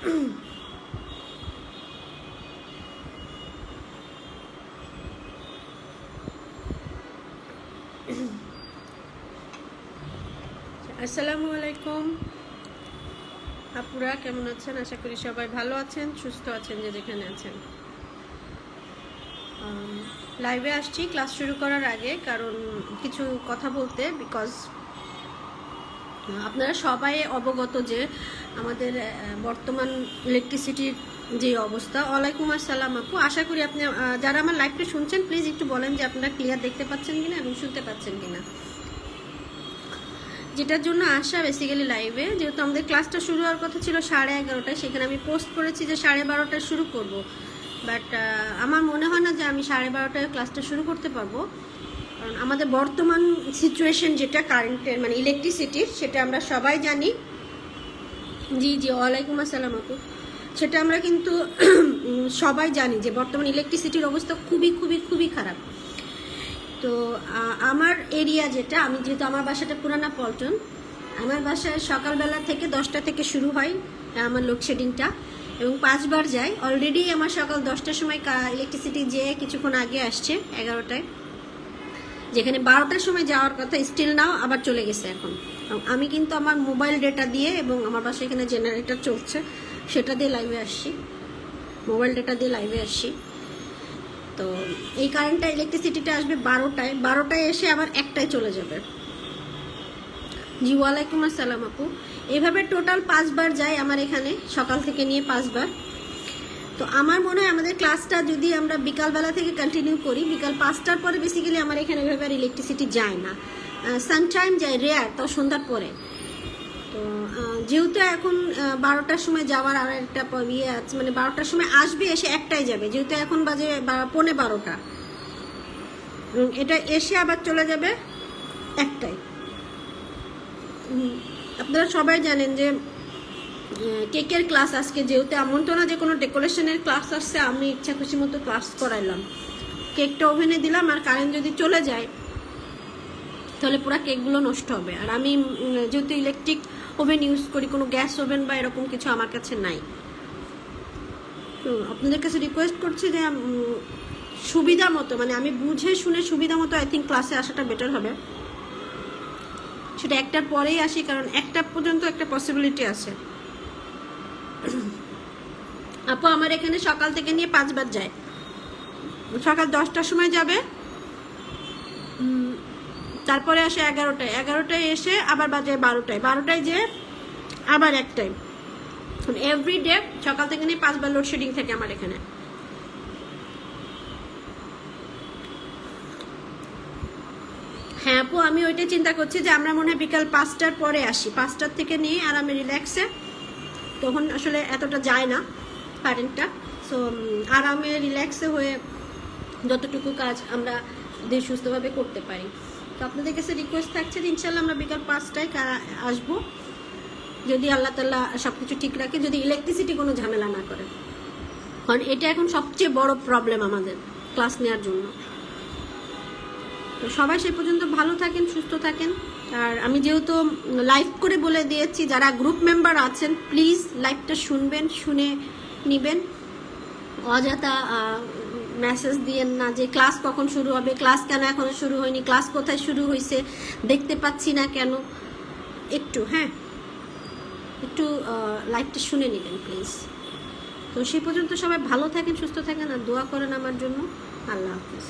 আসসালামু আলাইকুম আপুরা, কেমন আছেন? আশা করি সবাই ভালো আছেন, সুস্থ আছেন, যে যেখানে আছেন। লাইভে আসছি ক্লাস শুরু করার আগে, কারণ কিছু কথা বলতে, বিকজ আপনারা সবাই অবগত যে আমাদের বর্তমান ইলেকট্রিসিটির যে অবস্থা। ওয়ালাইকুম আসসালাম আপু, আশা করি আপনি যারা আমার লাইভটা শুনছেন প্লিজ একটু বলেন যে আপনারা ক্লিয়ার দেখতে পাচ্ছেন কিনা এবং শুনতে পাচ্ছেন কিনা। যেটার জন্য আসা বেসিক্যালি লাইভে, যেহেতু আমাদের ক্লাসটা শুরু হওয়ার কথা ছিল 11:30টায়, সেখানে আমি পোস্ট করেছি যে 12:30টায় শুরু করব, বাট আমার মনে হয় না যে আমি 12:30টায় ক্লাসটা শুরু করতে পারবো, কারণ আমাদের বর্তমান সিচুয়েশন যেটা কারেন্টের মানে ইলেকট্রিসিটির, সেটা আমরা সবাই জানি। জি জি, ওয়ালাইকুম আসসালাম আপু। সেটা আমরা কিন্তু সবাই জানি যে বর্তমান ইলেকট্রিসিটির অবস্থা খুবই খুবই খুবই খারাপ। তো আমার এরিয়া যেটা, আমি যেহেতু আমার বাসাটা পুরানা পল্টন, আমার বাসায় সকালবেলা থেকে 10টা থেকে শুরু হয় আমার লোডশেডিংটা, এবং 5 বার যায়। অলরেডি আমার সকাল 10টার সময় ইলেকট্রিসিটি যেয়ে কিছুক্ষণ আগে আসছে 11টায়, যেখানে 12টার সময় যাওয়ার কথা স্টিল নাও আবার চলে গেছে এখন। আমি কিন্তু আমার মোবাইল ডেটা দিয়ে, এবং আমার বাসায় এখানে জেনারেটর চলছে, সেটা দিয়ে লাইভে আসছি, মোবাইল ডেটা দিয়ে লাইভে আসছি। তো এই কারেন্টটা ইলেকট্রিসিটিটা আসবে 12টায় এসে আবার 1টায় চলে যাবে। জি ওয়ালাইকুম আসসালাম আপু। এইভাবে টোটাল 5 বার যায় আমার এখানে, সকাল থেকে নিয়ে 5 বার। তো আমার মনে হয় আমাদের ক্লাসটা যদি আমরা বিকালবেলা থেকে কন্টিনিউ করি, বিকাল 5টার পরে বেসিক্যালি আমার এখানে এভাবে আর ইলেকট্রিসিটি যায় না, সামটাইম যায়, রেয়ার, তাও সন্ধ্যার পরে। তো যেহেতু এখন 12টার সময় যাওয়ার আর একটা ইয়ে আছে, মানে 12টার সময় আসবে, এসে 1টায় যাবে, যেহেতু এখন বাজে 12:15, এটা এসে আবার চলে যাবে 1টায়। আপনারা সবাই জানেন যে কেকের ক্লাস আজকে, যেহেতু এমন তো না যে কোনো ডেকোরেশনের ক্লাস আসছে, আমি ইচ্ছা খুশি মতো ক্লাস করাইলাম, কেকটা ওভেনে দিলাম, আর কারেন্ট যদি চলে যায় তাহলে পুরো কেকগুলো নষ্ট হবে। আর আমি যেহেতু ইলেকট্রিক ওভেন ইউজ করি, কোনো গ্যাস ওভেন বা এরকম কিছু আমার কাছে নাই। তো আপনাদের কাছে রিকোয়েস্ট করছি যে সুবিধা মতো, মানে আমি বুঝে শুনে সুবিধা মতো আই থিঙ্ক ক্লাসে আসাটা বেটার হবে। সেটা 1টার পরেই আসি, কারণ 1টা পর্যন্ত একটা পসিবিলিটি আছে। আপু আমার এখানে সকাল থেকে নিয়ে 5 বার যায়, সকাল 10টার সময় যাবে, তারপরে আসে 11টায় এসে আবার বাজে 12টায় যে আবার 1টায়। এভরি ডে সকাল থেকে নিয়ে 5 বার লোডশেডিং থাকে আমার এখানে। হ্যাঁ আপু, আমি ওইটাই চিন্তা করছি যে আমরা মনে হয় বিকাল 5টার পরে আসি, 5টার থেকে নিয়ে আর আমি রিল্যাক্সে, তখন আসলে এতটা যায় না কারেন্টটা। সো আরামে রিল্যাক্সে হয়ে যতটুকু কাজ আমরা সুস্থভাবে করতে পারি। তো আপনাদের কাছে রিকোয়েস্ট থাকছে যে ইনশাল্লাহ আমরা বিকাল 5টায় আসবো, যদি আল্লাহ তাআলা সব কিছু ঠিক রাখে, যদি ইলেকট্রিসিটি কোনো ঝামেলা না করে, কারণ এটা এখন সবচেয়ে বড় প্রবলেম আমাদের ক্লাস নেওয়ার জন্য। তো সবাই সে পর্যন্ত ভালো থাকেন, সুস্থ থাকেন। আর আমি যেহেতু লাইভ করে বলে দিয়েছি, যারা গ্রুপ মেম্বার আছেন প্লিজ লাইভটা শুনবেন, শুনে নেবেন, অযথা মেসেজ দিয়েন না যে ক্লাস কখন শুরু হবে, ক্লাস কেন এখনো শুরু হয়নি, ক্লাস কোথায় শুরু হয়েছে, দেখতে পাচ্ছি না কেন। একটু লাইভটা শুনে নেবেন প্লিজ। তো সেই পর্যন্ত সবাই ভালো থাকেন, সুস্থ থাকেন, আর দোয়া করেন আমার জন্য। আল্লাহ হাফেজ।